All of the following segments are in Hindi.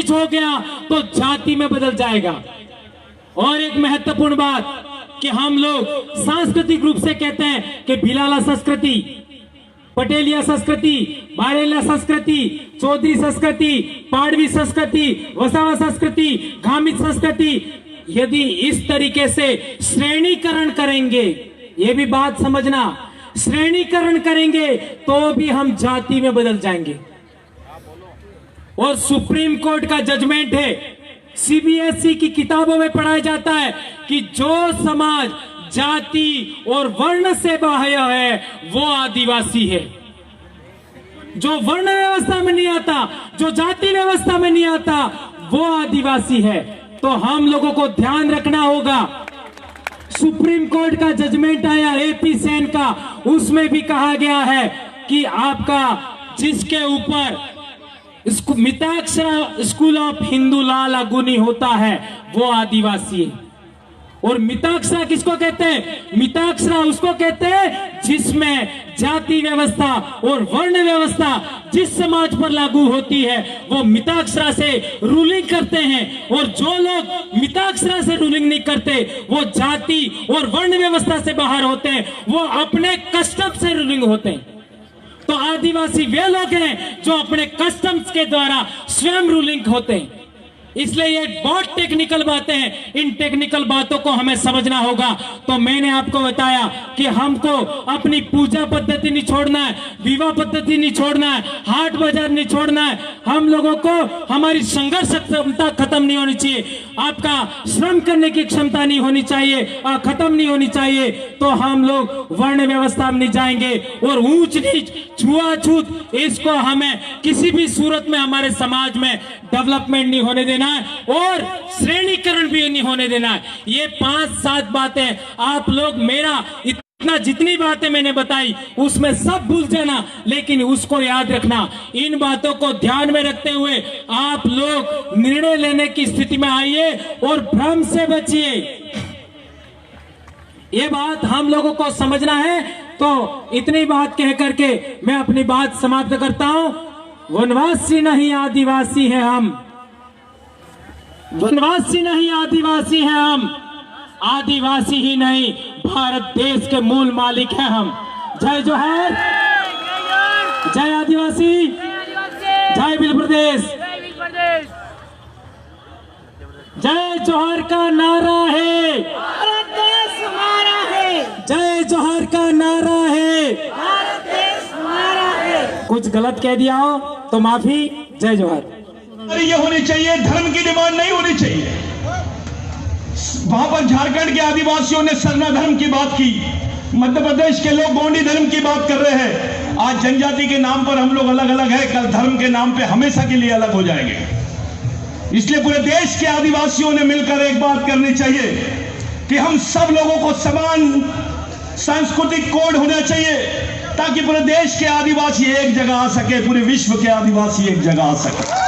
नीच हो गया तो जाति में बदल जाएगा। और एक महत्वपूर्ण बात कि हम लोग सांस्कृतिक रूप से कहते हैं कि भिलाला संस्कृति, पटेलिया संस्कृति, बारेला संस्कृति, चौधरी संस्कृति, पाड़वी संस्कृति, वसावा संस्कृति, घामित संस्कृति। यदि इस तरीके से श्रेणीकरण करेंगे, ये भी बात समझना, श्रेणीकरण करेंगे तो भी हम जाति में बदल जाएंगे। और सुप्रीम कोर्ट का जजमेंट है, सीबीएसई की किताबों में पढ़ाया जाता है कि जो समाज जाति और वर्ण से बाह्य है वो आदिवासी है। जो वर्ण व्यवस्था में नहीं आता, जो जाति व्यवस्था में नहीं आता, वो आदिवासी है। तो हम लोगों को ध्यान रखना होगा। सुप्रीम कोर्ट का जजमेंट आया एपी सेन का, उसमें भी कहा गया है कि आपका जिसके ऊपर Mitakshara school of Hindu law लागू नहीं होता है वो आदिवासी है। और मिताक्षरा किसको कहते हैं? मिताक्षरा उसको कहते हैं जिसमें जाति व्यवस्था और वर्ण व्यवस्था जिस समाज पर लागू होती है वो मिताक्षरा से रूलिंग करते हैं। और जो लोग मिताक्षरा से रूलिंग नहीं करते वो जाति और वर्ण व्यवस्था से बाहर होते हैं, वो अपने कस्टम से रूलिंग होते हैं। तो आदिवासी वे लोग हैं जो अपने कस्टम्स के द्वारा स्वयं रूलिंग होते हैं। इसलिए ये बहुत टेक्निकल बातें हैं, इन टेक्निकल बातों को हमें समझना होगा। तो मैंने आपको बताया कि हमको अपनी पूजा पद्धति नहीं छोड़ना है, विवाह पद्धति नहीं छोड़ना है, हाट बाजार नहीं छोड़ना है। हम लोगों को हमारी संघर्ष क्षमता खत्म नहीं होनी चाहिए, आपका श्रम करने की क्षमता नहीं होनी चाहिए, खत्म नहीं होनी चाहिए। तो हम लोग वर्ण व्यवस्था में नहीं जाएंगे और ऊंच नीच छुआछूत इसको हमें किसी भी सूरत में हमारे समाज में डेवलपमेंट नहीं होने देना है और श्रेणीकरण भी नहीं होने देना है। ये 5-7 बातें आप लोग मेरा इतना जितनी बातें मैंने बताई उसमें सब भूल जाना, लेकिन उसको याद रखना। इन बातों को ध्यान में रखते हुए आप लोग निर्णय लेने की स्थिति में आइए और भ्रम से बचिए। ये बात हम लोगों को समझना है। तो इतनी बात कह करके मैं अपनी बात समाप्त करता हूं। वनवासी नहीं आदिवासी है हम, वनवासी नहीं आदिवासी है हम, आदिवासी ही नहीं भारत देश के मूल मालिक हैं हम। जय जोहार, जय आदिवासी, जय भील प्रदेश। जय जोहार का नारा है, भारत देश हमारा है। जय जोहार का नारा है, भारत देश हमारा है। कुछ गलत कह दिया हो तो माफी। जय जोहार। ये होनी चाहिए, धर्म की डिमांड नहीं होनी चाहिए। वहां पर झारखंड के आदिवासियों ने सरना धर्म की बात की, मध्य प्रदेश के लोग गोंडी धर्म की बात कर रहे हैं। आज जनजाति के नाम पर हम लोग अलग अलग है, कल धर्म के नाम पे हमेशा के लिए अलग हो जाएंगे। इसलिए पूरे देश के आदिवासियों ने मिलकर एक बात करनी चाहिए कि हम सब लोगों को समान सांस्कृतिक कोड होना चाहिए ताकि पूरे देश के आदिवासी एक जगह आ सके, पूरे विश्व के आदिवासी एक जगह आ सके।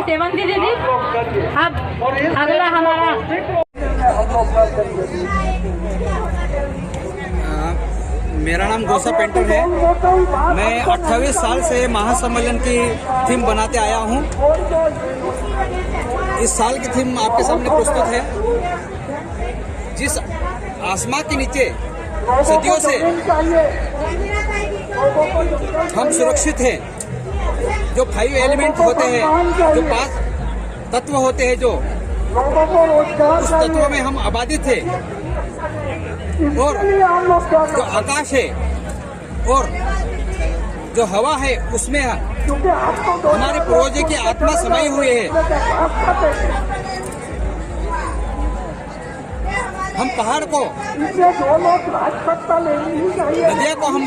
सेवन दीदी अब अगला हमारा मेरा नाम गोसा पेंटर है। मैं 28 साल से महासम्मेलन की थीम बनाते आया हूँ। इस साल की थीम आपके सामने प्रस्तुत है। जिस आसमां के नीचे सदियों से हम सुरक्षित हैं, जो 5 एलिमेंट होते हैं, जो 5 तत्व होते हैं, जो उस तत्व में हम आबादित थे, और जो आकाश है और जो हवा है उसमें हमारे पूर्वजों की आत्मा समाई हुई है। हम पहाड़ को, नदिया को हम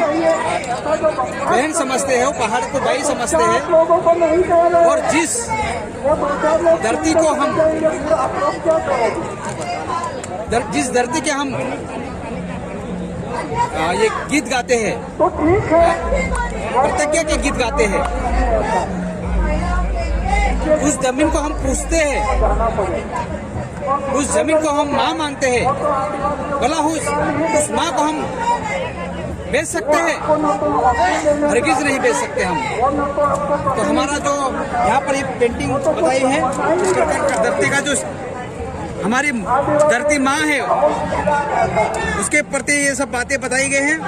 बहन समझते हैं, पहाड़ को भाई समझते हैं, और जिस धरती को हम, जिस धरती के हम ये गीत गाते हैं, प्रतिज्ञा के गीत गाते हैं, उस जमीन को हम पूछते हैं, उस जमीन को हम माँ मानते हैं, भला उस माँ को हम बेच सकते हैं? हरगिज नहीं बेच सकते हम। तो हमारा जो यहाँ पर ये पेंटिंग बताई है, इस प्रकार का धरती का जो हमारी धरती माँ है, उसके प्रति ये सब बातें बताई गई हैं।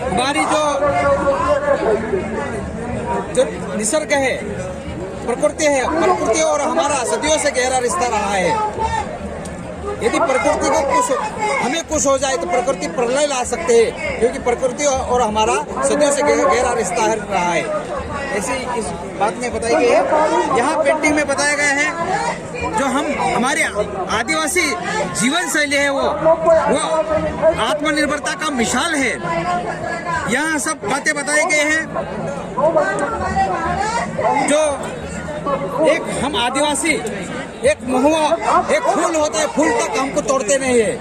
हमारी जो निसर्ग है, प्रकृति है, प्रकृति और हमारा सदियों से गहरा रिश्ता रहा है। यदि प्रकृति को हमें कुछ हो जाए तो प्रकृति प्रलय ला सकते हैं, क्योंकि प्रकृति और हमारा सदियों से गहरा रिश्ता रहा है। ऐसी इस बात में बताई गई है। यहाँ पेंटिंग में बताया गया है जो हमारे आदिवासी जीवन शैली है, वो आत्मनिर्भरता का मिसाल है। यहाँ सब बातें बताई गई हैं जो एक हम आदिवासी, एक महुआ, एक फूल होता है, फूल तक हमको तोड़ते नहीं है,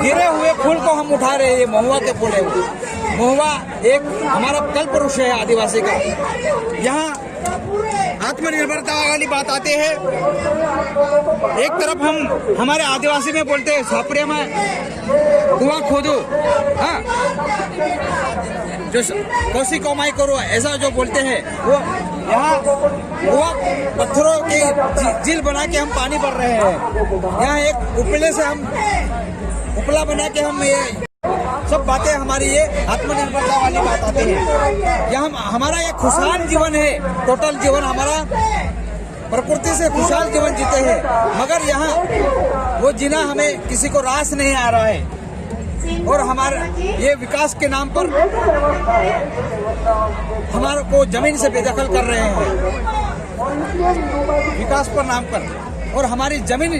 गिरे हुए फूल को हम उठा रहे हैं, महुआ के फूल है। महुआ एक हमारा कल पुरुष है आदिवासी का। यहाँ आत्मनिर्भरता वाली बात आती है। एक तरफ हम हमारे आदिवासी में बोलते हैं छापड़िया में कुआं खोदो, हाँ, जो कोसी कमाई करो, ऐसा जो बोलते हैं, वो यहाँ कुआं पत्थरों की झील बना के हम पानी भर रहे हैं। यहाँ एक उपले से हम उपला बना के हम ये सब बातें, हमारी ये आत्मनिर्भरता वाली बात आती है। यहाँ हमारा ये खुशहाल जीवन है, टोटल जीवन हमारा प्रकृति से खुशहाल जीवन जीते हैं, मगर यहाँ वो जीना हमें किसी को रास नहीं आ रहा है। और हमारे ये विकास के नाम पर हमारे को जमीन से बेदखल कर रहे हैं, विकास पर नाम पर, और हमारी जमीन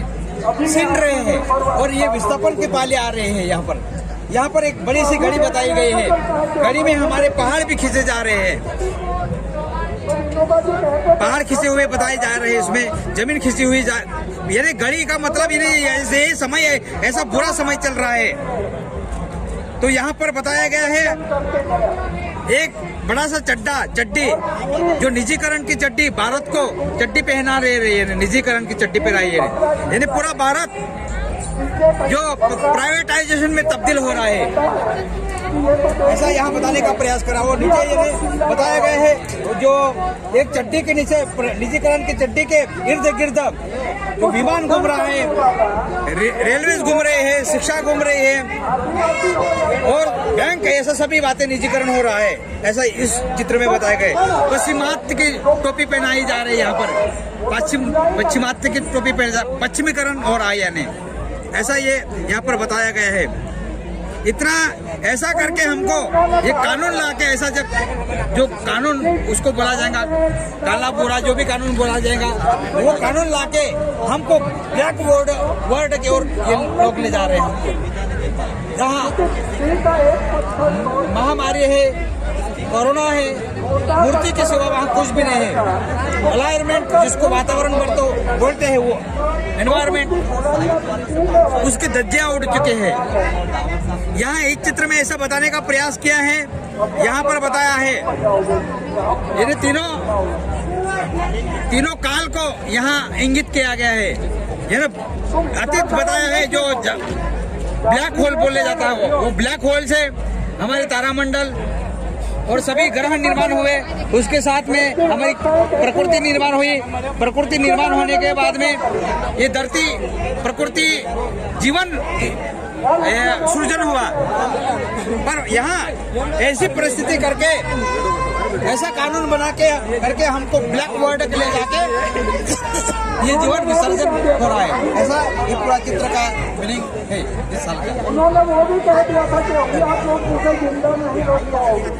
छीन रहे हैं, और ये विस्थापन के पाले आ रहे हैं। यहाँ पर एक बड़ी सी घड़ी बताई गई है। घड़ी में हमारे पहाड़ भी खींचे जा रहे हैं, पहाड़ खींचे हुए बताए जा रहे हैं, इसमें जमीन खींची हुई यानी घड़ी का मतलब ये समय है, ऐसा बुरा समय चल रहा है। तो यहाँ पर बताया गया है एक बड़ा सा चड्डी जो निजीकरण की चड्डी, भारत को चड्डी पहना रही है, निजीकरण की चड्डी पहनाई है, यानी पूरा भारत जो प्राइवेटाइजेशन में तब्दील हो रहा है, ऐसा यहाँ बताने का प्रयास करा। और नीचे ये बताया गया है जो एक चड्डी के नीचे, निजीकरण की चड्डी के इर्द गिर्द जो विमान घूम रहा है, रेलवे घूम रहे हैं, शिक्षा घूम रही है, और बैंक, ऐसा सभी बातें निजीकरण हो रहा है, ऐसा इस चित्र में बताया गया। पश्चिमात्य की टोपी पहनाई जा रही है यहाँ पर, पश्चिमात्य की टोपी पश्चिमीकरण हो रहा है, यानी ऐसा ये यहाँ पर बताया गया है। इतना ऐसा करके हमको ये कानून ला के, ऐसा जब जो कानून उसको बोला जाएगा, काला बुरा जो भी कानून बोला जाएगा, वो कानून ला के हमको ब्लैक वर्ड की ओर ये लोग ले जा रहे हैं। जहाँ महामारी है, कोरोना है, मूर्ति के सिवा वहाँ कुछ भी नहीं है। एनवायरमेंट जिसको वातावरण बोलते हैं, वो एनवायरमेंट उसके धज्जियां उड़ चुके हैं। यहाँ एक चित्र में ऐसा बताने का प्रयास किया है, यहाँ पर बताया है ये तीनों काल को यहाँ इंगित किया गया है। यह अतीत बताया है, जो ब्लैक होल बोले जाता है, वो ब्लैक होल से हमारे तारामंडल और सभी ग्रह निर्माण हुए, उसके साथ में हमारी प्रकृति निर्माण हुई। प्रकृति निर्माण होने के बाद में ये धरती, प्रकृति, जीवन सृजन हुआ। पर यहाँ ऐसी परिस्थिति करके, ऐसा कानून बना के करके हमको ब्लैक वर्ड के ले जाके ये जीवन विसर्जन हो रहा है। ऐसा ये पूरा चित्र का मीनिंग है इस साल का। उन्होंने वो भी कह दिया था कि अभी आप लोग मुझे जिंदा नहीं रोक पाओगे।